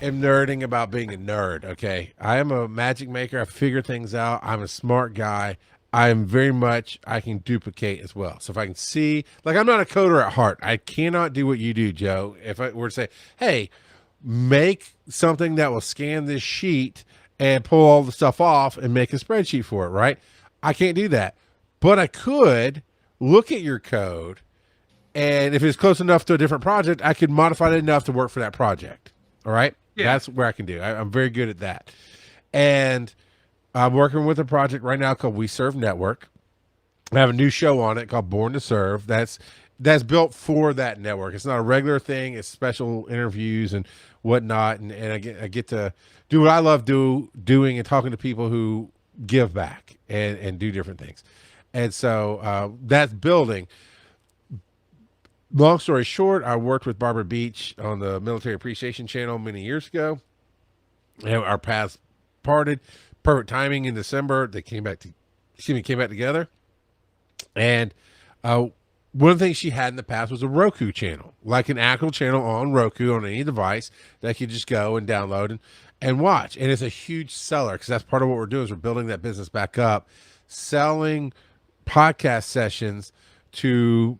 am nerding about being a nerd. Okay, I am a magic maker. I figure things out. I'm a smart guy. I'm very much I can duplicate as well. So if I can see, like I'm not a coder at heart. I cannot do what you do, Joe. If I were to say, hey, make something that will scan this sheet and pull all the stuff off and make a spreadsheet for it, right? I can't do that. But I could look at your code, and if it's close enough to a different project, I could modify it enough to work for that project. All right. Yeah. That's where I can do. I'm very good at that. And I'm working with a project right now called We Serve Network. I have a new show on it called Born to Serve. That's built for that network. It's not a regular thing. It's special interviews and whatnot. And I get to do what I love doing and talking to people who give back and do different things. And so that's building. Long story short, I worked with Barbara Beach on the Military Appreciation Channel many years ago. And our paths parted. Perfect timing in December. They came back together. And one of the things she had in the past was a ROKU channel, like an actual channel on Roku on any device that you just go and download and watch. And it's a huge seller because that's part of what we're doing is we're building that business back up, selling podcast sessions to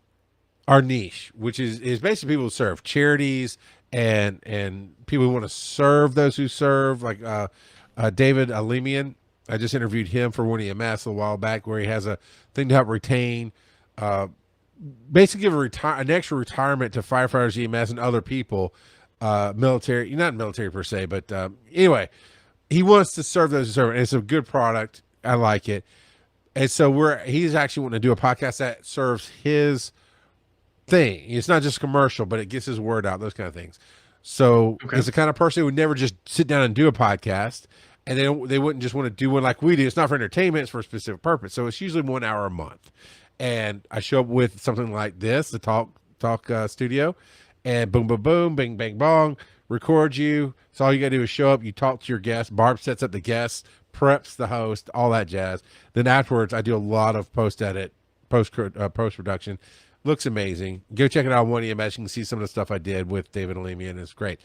our niche, which is basically people who serve charities and people who want to serve those who serve, like David Alemian. I just interviewed him for One EMS a while back, where he has a thing to help retain, basically give an extra retirement to firefighters, EMS, and other people, military, not military per se, but anyway, he wants to serve those who serve. And it's a good product. I like it. And so he's actually wanting to do a podcast that serves his thing. It's not just commercial, but it gets his word out, those kind of things. So He's the kind of person who would never just sit down and do a podcast, and they wouldn't just want to do one like we do. It's not for entertainment, it's for a specific purpose. So it's usually 1 hour a month. And I show up with something like this, the talk studio, and boom, boom, boom, bing, bang, bong, record you. So all you got to do is show up, you talk to your guests, Barb sets up the guests, preps the host, all that jazz. Then afterwards, I do a lot of post-edit, post-production. Looks amazing. Go check it out on One EMS. You can see some of the stuff I did with David Alemian. It's great.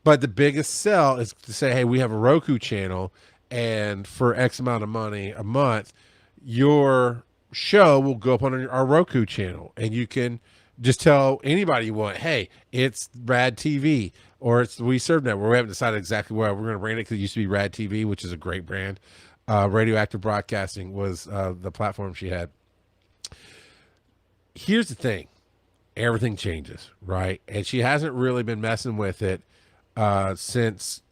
But the biggest sell is to say, hey, we have a Roku channel, and for X amount of money a month, your show will go up on our Roku channel, and you can just tell anybody you want, hey, it's Rad TV or it's the We Serve Network. We haven't decided exactly where we're going to brand it because it used to be Rad TV, which is a great brand. Radioactive Broadcasting was the platform she had. Here's the thing. Everything changes, right? And she hasn't really been messing with it since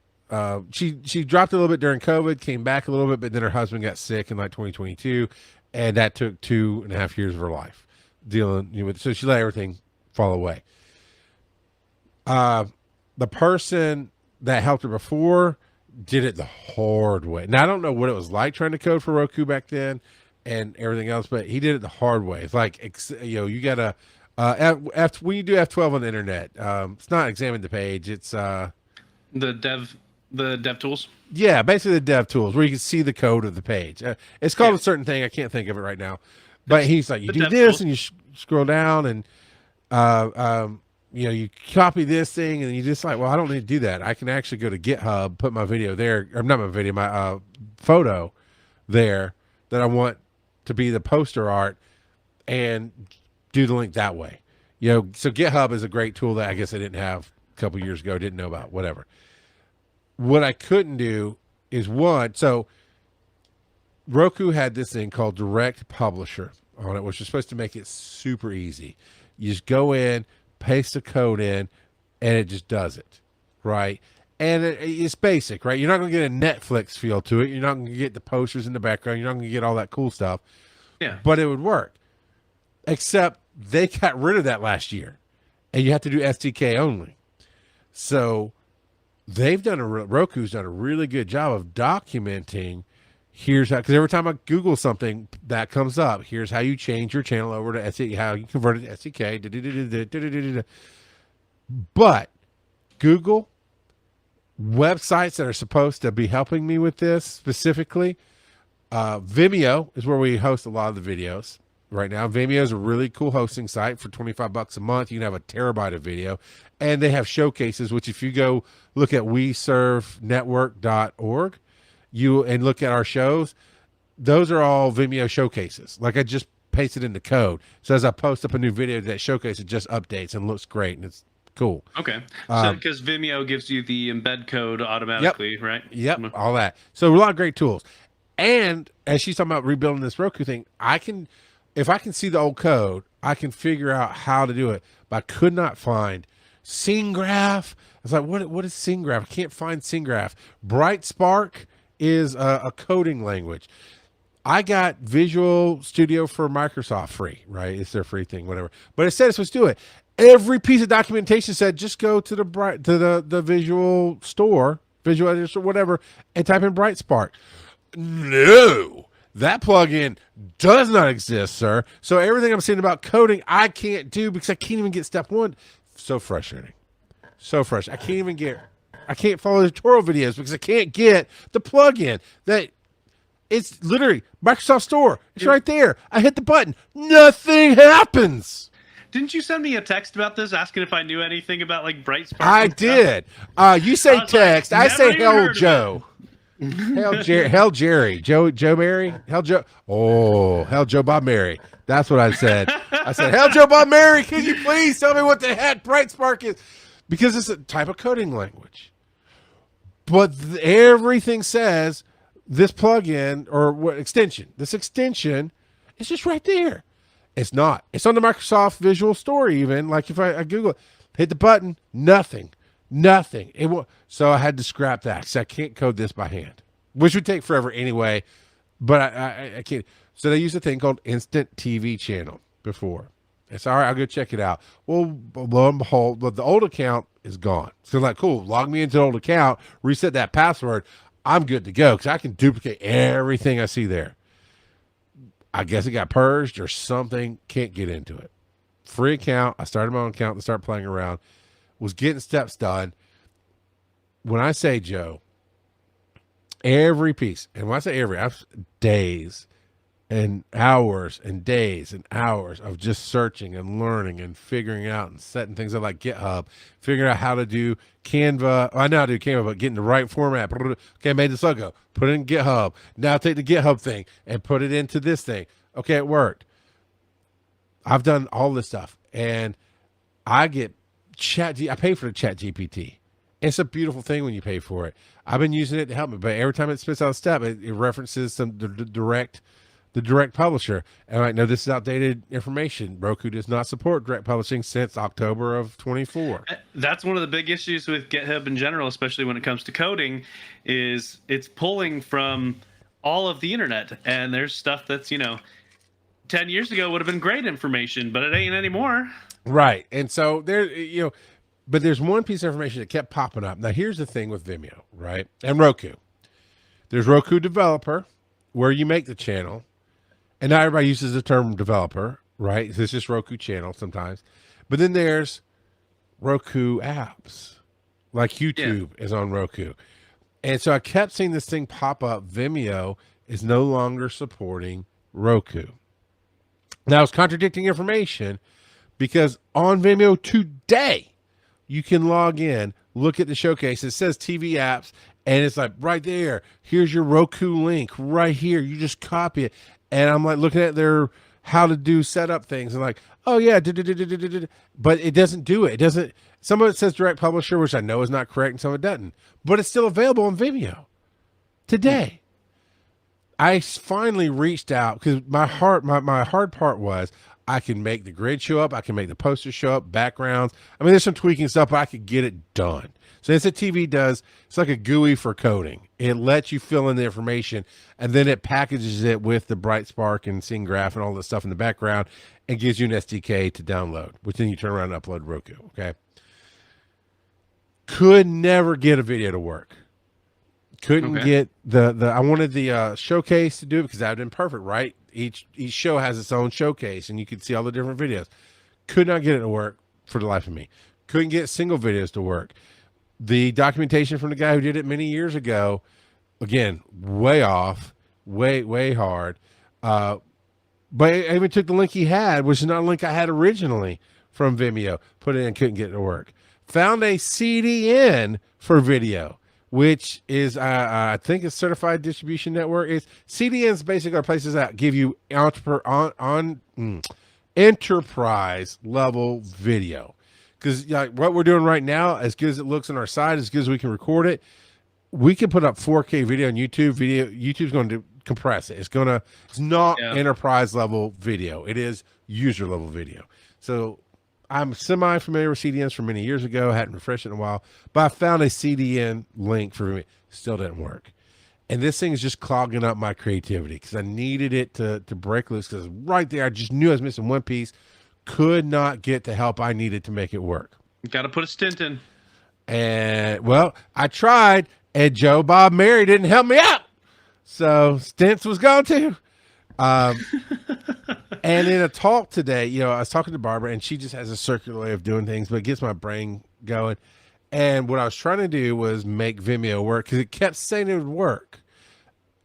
she dropped a little bit during COVID, came back a little bit, but then her husband got sick in like 2022, and that took 2.5 years of her life dealing with. So she let everything fall away. The person that helped her before did it the hard way. Now I don't know what it was like trying to code for Roku back then and everything else, but he did it the hard way. It's like, you gotta when you do F12 on the internet, it's not examine the page. It's the dev tools. Yeah, basically the dev tools where you can see the code of the page. It's called a certain thing. I can't think of it right now, but he's like, you do this tools. And you scroll down and you copy this thing and you just like, well, I don't need to do that. I can actually go to GitHub, put my video there, or not my video, my photo there that I want to be the poster art, and do the link that way. So GitHub is a great tool that I guess I didn't have a couple years ago, didn't know about, whatever. What I couldn't do is so Roku had this thing called Direct Publisher on it, which is supposed to make it super easy. You just go in, paste the code in, and it just does it, right? And it's basic, right? You're not going to get a Netflix feel to it. You're not going to get the posters in the background. You're not going to get all that cool stuff. Yeah. But it would work. Except they got rid of that last year. And you have to do SDK only. So Roku's done a really good job of documenting, here's how, because every time I Google something that comes up, here's how you change your channel over to SDK, how you convert it to SDK. But Google, websites that are supposed to be helping me with this specifically, Vimeo is where we host a lot of the videos, right now. Vimeo is a really cool hosting site for $25 a month. You can have a terabyte of video, and they have showcases, which if you go look at weservenetwork.org, and look at our shows, those are all Vimeo showcases. Like I just pasted in the code. So as I post up a new video, that showcase, it just updates and looks great, and it's cool. Okay. So because Vimeo gives you the embed code automatically, right? Yep, all that. So a lot of great tools. And as she's talking about rebuilding this Roku thing, if I can see the old code, I can figure out how to do it. But I could not find SceneGraph. I was like, what is SceneGraph? I can't find SceneGraph. BrightSpark is a coding language. I got Visual Studio for Microsoft free, right? It's their free thing, whatever. But it said it's supposed to do it. Every piece of documentation said just go to the Visual Store, Visual Editor, whatever, and type in BrightSpark. No, that plugin does not exist, sir. So everything I'm saying about coding, I can't do because I can't even get step one. So frustrating. So frustrating. I can't follow the tutorial videos because I can't get the plugin. It's literally Microsoft Store. It's right there. I hit the button. Nothing happens. Didn't you send me a text about this asking if I knew anything about like BrightSpark? I did. You say text. Like, I say hell Joe. Hell Jerry. Joe Mary. Hell Joe. Oh, hell Joe Bob Mary. That's what I said. I said, hell Joe Bob Mary, can you please tell me what the heck BrightSpark is? Because it's a type of coding language. But everything says this plugin or what extension, this extension is just right there. It's not. It's on the Microsoft Visual Store even. Like if I Google it, hit the button, nothing. It will. So I had to scrap that because I can't code this by hand, which would take forever anyway. But I can't. So they used a thing called Instant TV Channel before. It's all right. I'll go check it out. Well, lo and behold, the old account is gone. So like, cool. Log me into the old account, reset that password. I'm good to go because I can duplicate everything I see there. I guess it got purged or something. Can't get into it. Free account. I started my own account and started playing around. Was getting steps done. When I say, Joe, every piece, and when I say every, I've days and hours and days and hours of just searching and learning and figuring out and setting things up like GitHub, figuring out how to do Canva. I know how to do Canva, but getting the right format. Okay, I made this logo. Put it in GitHub. Now take the GitHub thing and put it into this thing. Okay, it worked. I've done all this stuff, and I get I pay for the Chat GPT. It's a beautiful thing when you pay for it. I've been using it to help me, but every time it spits out a step, it references the direct publisher. And I'm like, no, this is outdated information. Roku does not support direct publishing since October of 24. That's one of the big issues with GitHub in general, especially when it comes to coding, is it's pulling from all of the internet. And there's stuff that's, 10 years ago would have been great information, but it ain't anymore. Right. And so there, but there's one piece of information that kept popping up. Now, here's the thing with Vimeo, right? And Roku. There's Roku Developer, where you make the channel. And not everybody uses the term developer, right? It's just Roku channel sometimes. But then there's Roku apps, like YouTube is on Roku. And so I kept seeing this thing pop up. Vimeo is no longer supporting Roku. Now, it's contradicting information because on Vimeo today, you can log in, look at the showcase. It says TV apps, and it's like right there. Here's your Roku link right here. You just copy it. And I'm like looking at their how to do setup things and like, oh yeah, but it doesn't do it. It doesn't. Some of it says direct publisher, which I know is not correct, and some of it doesn't. But it's still available on Vimeo today. I finally reached out because my hard part was I can make the grid show up. I can make the posters show up, backgrounds. I mean, there's some tweaking stuff, but I could get it done. So as the TV does, it's like a GUI for coding. It lets you fill in the information, and then it packages it with the BrightSpark and SceneGraph and all this stuff in the background and gives you an SDK to download, which then you turn around and upload to Roku, okay? Could never get a video to work. Couldn't get I wanted the showcase to do it because that would have been perfect, right? Each show has its own showcase, and you could see all the different videos. Could not get it to work for the life of me. Couldn't get single videos to work. The documentation from the guy who did it many years ago, again, way off, way hard. But I even took the link he had, which is not a link I had originally from Vimeo, put it in, couldn't get it to work. Found a CDN for video, which is, I think it's Certified Distribution Network. It's CDNs basically are places that give you enterprise level video. Because like what we're doing right now, as good as it looks on our side, as good as we can record it, we can put up 4K video on YouTube. YouTube's going to compress it. It's not enterprise level video. It is user level video. So I'm semi familiar with CDNs from many years ago. I hadn't refreshed it in a while, but I found a CDN link for me. Still didn't work. And this thing is just clogging up my creativity because I needed it to break loose, because right there, I just knew I was missing one piece. Could not get the help I needed to make it work. Got to put a stint in. And well, I tried, and Joe Bob Mary didn't help me out. So stints was gone too. And in a talk today, I was talking to Barbara, and she just has a circular way of doing things, but it gets my brain going. And what I was trying to do was make Vimeo work, because it kept saying it would work.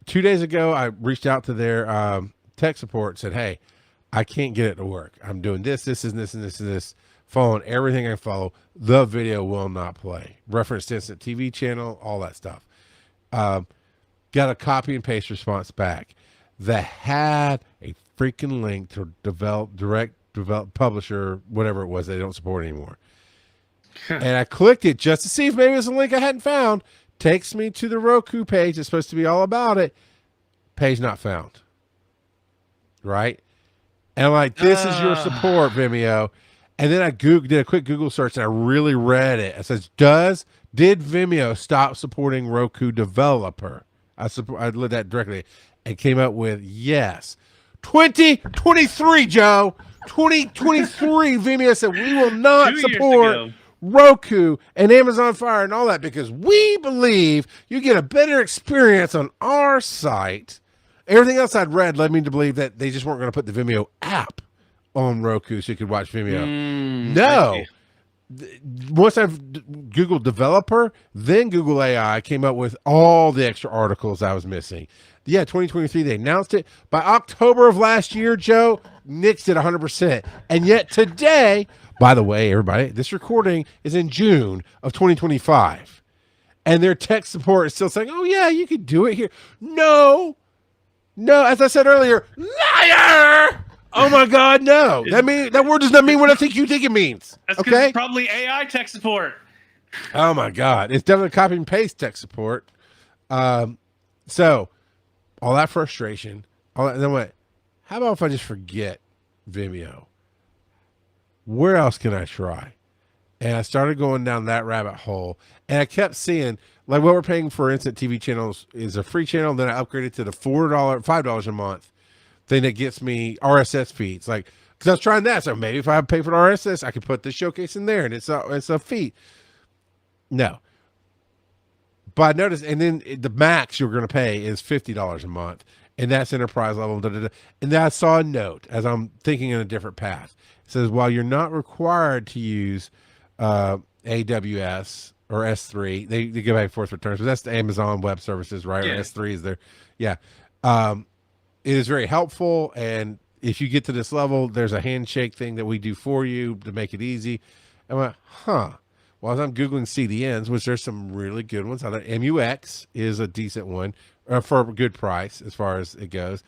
2 days ago, I reached out to their tech support and said, hey, I can't get it to work. I'm doing this, and this, following everything I follow. The video will not play. Reference to instant TV channel, all that stuff. Got a copy and paste response back that had a freaking link to direct publisher, whatever it was they don't support anymore. And I clicked it just to see if maybe it was a link I hadn't found. Takes me to the Roku page. It's supposed to be all about it. Page not found. Right? And I'm like, this is your support, Vimeo. And then I did a quick Google search, and I really read it. It says, did Vimeo stop supporting Roku developer? I looked at directly and came up with yes. 2023, Joe. 2023, Vimeo said we will not support Roku and Amazon Fire and all that, because we believe you get a better experience on our site. Everything else I'd read led me to believe that they just weren't going to put the Vimeo app on Roku so you could watch Vimeo. No. Once I've Googled developer, then Google AI came up with all the extra articles I was missing. Yeah, 2023, they announced it. By October of last year, Joe, nixed it 100%. And yet today, by the way, everybody, this recording is in June of 2025. And their tech support is still saying, oh, yeah, you could do it here. No, as I said earlier, liar! Oh my God, no. That word does not mean what I think you think it means. That's because it's probably AI tech support. Oh my God. It's definitely copy and paste tech support. So all that frustration, and then went, how about if I just forget Vimeo? Where else can I try? And I started going down that rabbit hole, and I kept seeing, like, what we're paying for instant TV channels is a free channel. Then I upgraded to the $5 a month thing that gets me RSS feeds. Like, because I was trying that. So maybe if I pay for the RSS, I could put the showcase in there, and it's a feed. No. But I noticed, and then the max you're going to pay is $50 a month, and that's enterprise level. And then I saw a note as I'm thinking in a different path. It says, while you're not required to use AWS or S3, they go back and forth for terms, but that's the Amazon Web Services, right? Yeah. Or S3 is there. Yeah. It is very helpful, and if you get to this level, there's a handshake thing that we do for you to make it easy. I went, Well, as I'm Googling CDNs, which there's some really good ones out there. MUX is a decent one for a good price as far as it goes.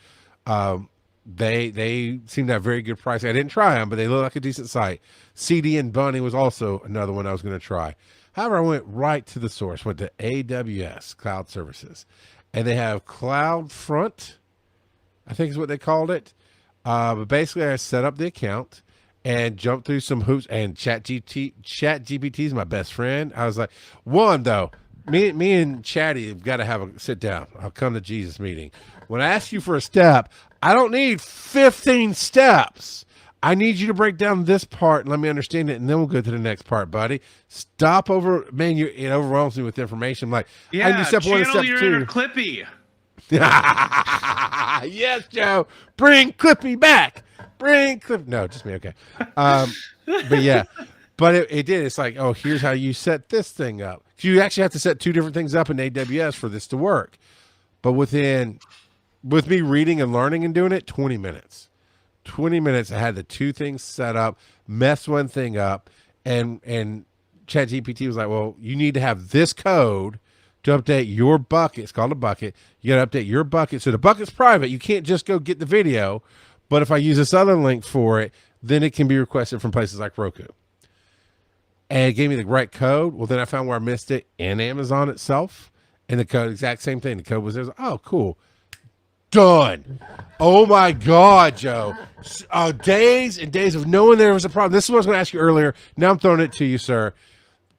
They seem to have very good price. I didn't try them, but they look like a decent site. CDN Bunny was also another one I was going to try. However, I went right to the source, went to AWS Cloud Services, and they have CloudFront, I think is what they called it. But basically, I set up the account and jumped through some hoops. And ChatGPT is my best friend. I was like, one though, me and Chatty have got to have a sit down. I'll come to Jesus meeting. When I ask you for a step, I don't need 15 steps. I need you to break down this part and let me understand it, and then we'll go to the next part, buddy. Stop over, man. It overwhelms me with information. I'm like, yeah, I do step one and step your two. Inner Clippy. Yes, Joe. Bring Clippy back. No, just me. Okay. But yeah, but it did. It's like, oh, here's how you set this thing up. You actually have to set two different things up in AWS for this to work. But with me reading and learning and doing it, 20 minutes. 20 minutes. I had the two things set up, messed one thing up, and ChatGPT was like, well, you need to have this code to update your bucket. It's called a bucket. You got to update your bucket. So the bucket's private. You can't just go get the video. But if I use this other link for it, then it can be requested from places like Roku. And it gave me the right code. Well, then I found where I missed it in Amazon itself. And the code, exact same thing. The code was there. Oh, cool. Done. Oh my God, Joe. Days and days of knowing there was a problem. This is what I was going to ask you earlier. Now I'm throwing it to you, sir.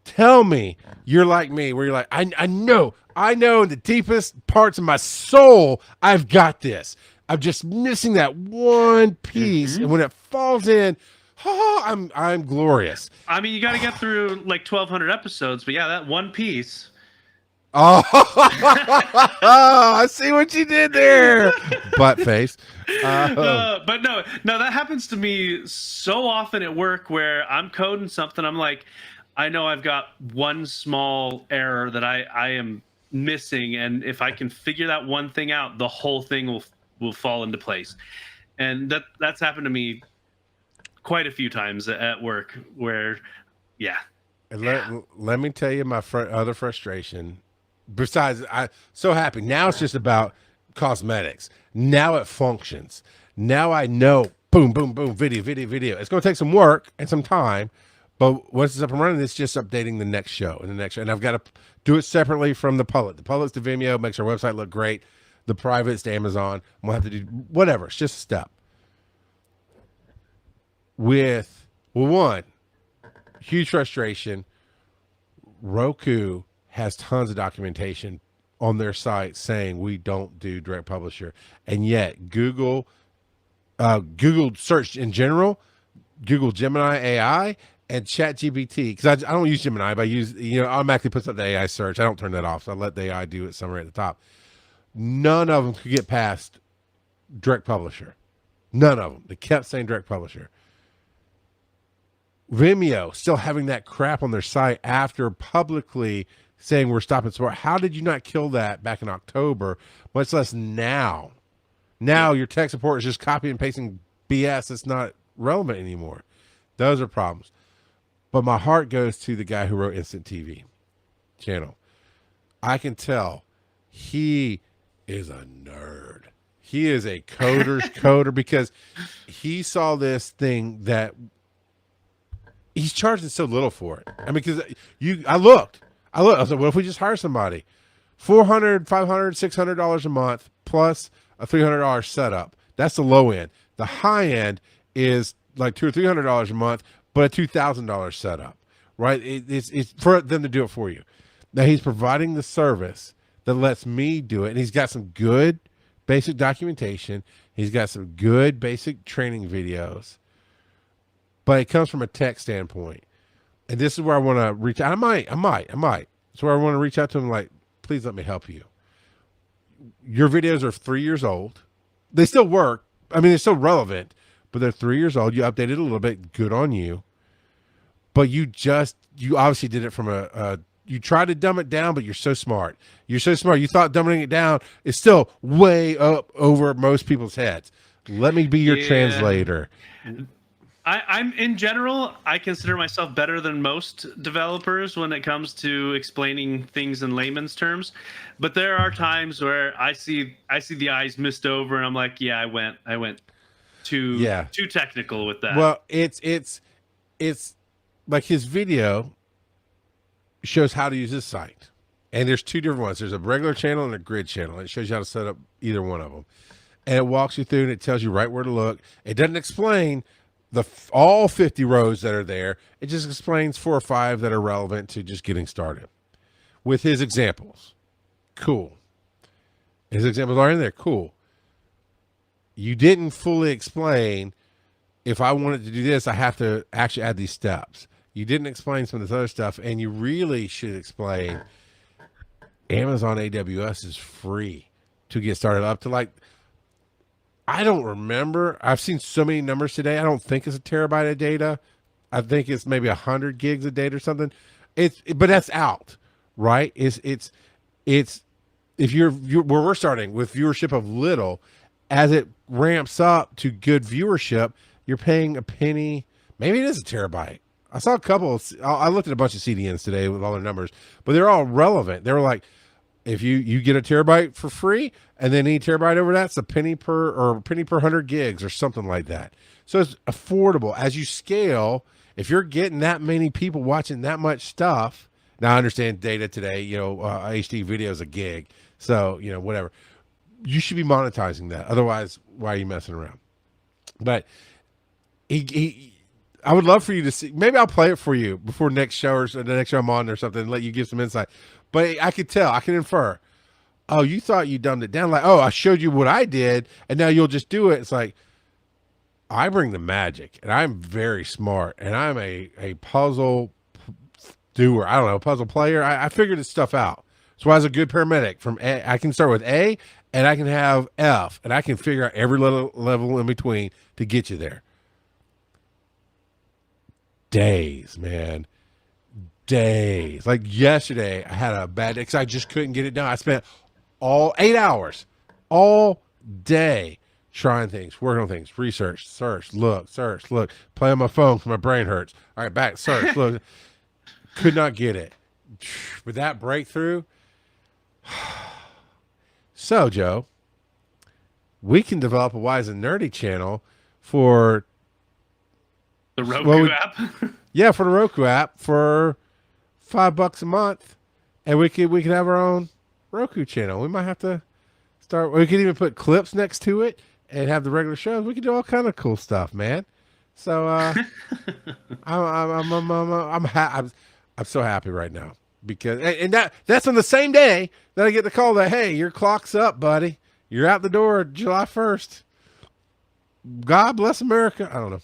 Tell me you're like me, where you're like, I know in the deepest parts of my soul, I've got this. I'm just missing that one piece. And when it falls in, I'm glorious. I mean, you got to get through like 1,200 episodes, but yeah, that one piece. Oh, I see what you did there. Butt face. But no, that happens to me so often at work where I'm coding something. I'm like, I know I've got one small error that I am missing. And if I can figure that one thing out, the whole thing will fall into place. And that's happened to me quite a few times at work where, yeah. And let me tell you my other frustration. Besides, I'm so happy. Now it's just about cosmetics. Now it functions. Now I know, boom, boom, boom, video. It's going to take some work and some time, but once it's up and running, it's just updating the next show and the next show. And I've got to do it separately from the public. The public's to Vimeo, makes our website look great. The private's to Amazon. We'll have to do whatever. It's just a step. One, huge frustration. Roku has tons of documentation on their site saying we don't do direct publisher, and yet Google search in general, Google Gemini AI and ChatGPT, because I don't use Gemini, but I use, automatically puts up the AI search. I don't turn that off, so I let the AI do it somewhere at the top. None of them could get past direct publisher. None of them. They kept saying direct publisher. Vimeo still having that crap on their site after publicly saying we're stopping support. How did you not kill that back in October, much less now? Now your tech support is just copy and pasting BS that's not relevant anymore. Those are problems. But my heart goes to the guy who wrote Instant TV channel. I can tell he is a nerd. He is a coder's coder, because he saw this thing that he's charging so little for it. I mean, because I looked. I was like, what if we just hire somebody? $400, $500, $600 a month plus a $300 setup. That's the low end. The high end is like $200 or $300 a month, but a $2,000 setup, right? It's for them to do it for you. Now he's providing the service that lets me do it, and he's got some good basic documentation. He's got some good basic training videos, but it comes from a tech standpoint. And this is where I want to reach out. I might. It's where I want to reach out to him, like, please let me help you. Your videos are 3 years old. They still work. I mean, they're still relevant, but they're 3 years old. You updated a little bit. Good on you. But you obviously did it from you tried to dumb it down, but you're so smart. You're so smart. You thought dumbing it down is still way up over most people's heads. Let me be your translator. I'm in general, I consider myself better than most developers when it comes to explaining things in layman's terms. But there are times where I see the eyes mist over, and I'm like, yeah, I went too technical with that. Well, it's like his video shows how to use this site, and there's two different ones. There's a regular channel and a grid channel. It shows you how to set up either one of them, and it walks you through, and it tells you right where to look. It doesn't explain all 50 rows that are there. It just explains 4 or 5 that are relevant to just getting started with his examples. Cool. His examples are in there. Cool. You didn't fully explain, if I wanted to do this, I have to actually add these steps. You didn't explain some of this other stuff, and you really should explain Amazon AWS is free to get started up to, like, I don't remember. I've seen so many numbers today. I don't think it's a terabyte of data. I think it's maybe 100 gigs of data or something. But that's out, right? It's if you're where we're starting with viewership of little, as it ramps up to good viewership, you're paying a penny. Maybe it is a terabyte. I saw a couple. I looked at a bunch of CDNs today with all their numbers, but they're all relevant. They were like, if you get a terabyte for free, and then any terabyte over that's a penny per, or a penny per 100 gigs or something like that. So it's affordable as you scale. If you're getting that many people watching that much stuff, now I understand data today. HD video is a gig, so whatever. You should be monetizing that. Otherwise, why are you messing around? But I would love for you to see. Maybe I'll play it for you before next show or the next show I'm on or something, and let you give some insight. But I could tell, I can infer. Oh, you thought you dumbed it down. Like, oh, I showed you what I did, and now you'll just do it. It's like, I bring the magic, and I'm very smart, and I'm a puzzle doer. I don't know, puzzle player. I figured this stuff out. So I was a good paramedic. From A, I can start with A, and I can have F, and I can figure out every level in between to get you there. Days, man. Days. Like yesterday, I had a bad day because I just couldn't get it done. I spent all 8 hours, all day, trying things, working on things, research, search, look, play on my phone because my brain hurts. All right, back, search, look. Could not get it. With that breakthrough. So, Joe, we can develop a Wise and Nerdy channel for the Roku app. Yeah, for the Roku app for $5 a month, and we could have our own Roku channel. We might have to start. We could even put clips next to it and have the regular shows. We could do all kind of cool stuff, man. So I'm so happy right now because that's on the same day that I get the call that, hey, your clock's up, buddy. You're out the door July 1st. God bless America. I don't know.